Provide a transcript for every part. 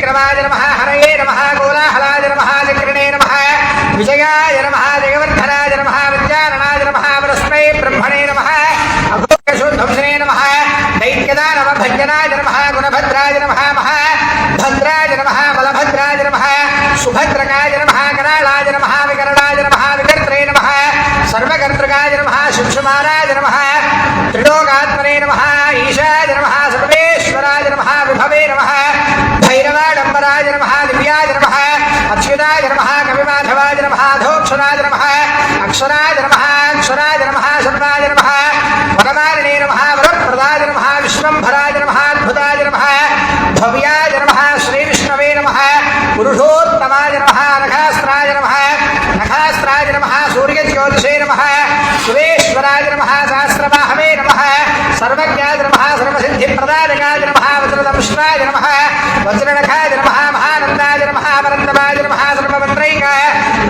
విక్రమాయ నమః హరయే నమః కోలాహలాయ నమః చక్రిణే నమః విజయాయ నమః జగవర్ధనాయ నమః విద్యారణాయ నమః పరస్మై బ్రహ్మణే నమః అభోగశోద్ధంసనే నమః దైత్యదానవ భంజనాయ నమః గుణభద్రాయ నమః మహాభద్రాయ నమః బలభద్రాయ నమః సుభద్రకాయ నమః కరాళాయ నమః వికరణాయ నమః వికర్త్రే నమః సర్వకర్తృకాయ నమః శుభ్రమారాయ నమః త్రిలోకాత్మనే నమః ఈశాయ నమః సర్వేశ్వరాయ నమః విభవే నమః భైరవాడంబరాయ నమః దివ్యాయ నమః అచ్యుతాయ నమః కవిమాధవాయ నమః అధోక్షరాయ నమః అక్షరాయ నమః అక్షరాయ నమః సర్వాయ నమః వరమాలినే నమః వరప్రదాయ నమః విశ్వంభరాయ నమః అద్భుతాయ నమః భవ్యాయ నమః శ్రీవిష్ణవే నమః పురుషోత్తమాయ నమః నఖాస్త్రాయ నమః నఖాస్త్రాయ నమః సూర్యజ్యోతిషే నమః సురేశ్వరాయ నమః సహస్రబాహవే నమః సర్వజ్ఞాయ నమః సర్వసిద్ధిప్రదాయకాయ నమః వజ్రదంష్ట్రాయ నమః వజ్రనఖాయ నమః మహానందాయ నమః పరంతమాయ నమః సర్వమంత్రైక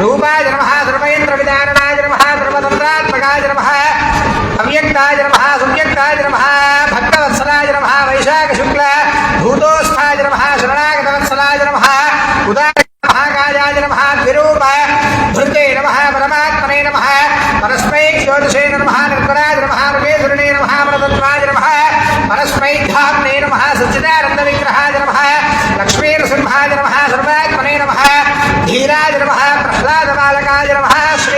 రూపాయ నమః సర్వేంద్రవిదారణాయ నమః సర్వతంత్రాత్మకాయ నమః అవ్యక్తాయ నమః సువ్యక్తాయ నమః భక్తవత్సలాయ నమః వైశాఖశుక్ల భూతోస్థాయ నమః శరణాగతవత్సలాయ నమః ఉదార మహాకాయాయ నమః ద్విరూప భృతే నమః పరమాత్మనే నమః పరస్మై జ్యోతిషే నమః నిర్గుణాయ నమః మృగేశ్వరిణే నమః పరతత్వాయ నమః పరస్మై ధామ్నే నమః సచ్చిదానంద విగ్రహాయ నమః లక్ష్మీనృసింహాయ నమః సర్వాత్మనే నమః ధీరాయ నమః ప్రహ్లాదబాలకాయ నమః శ్రీ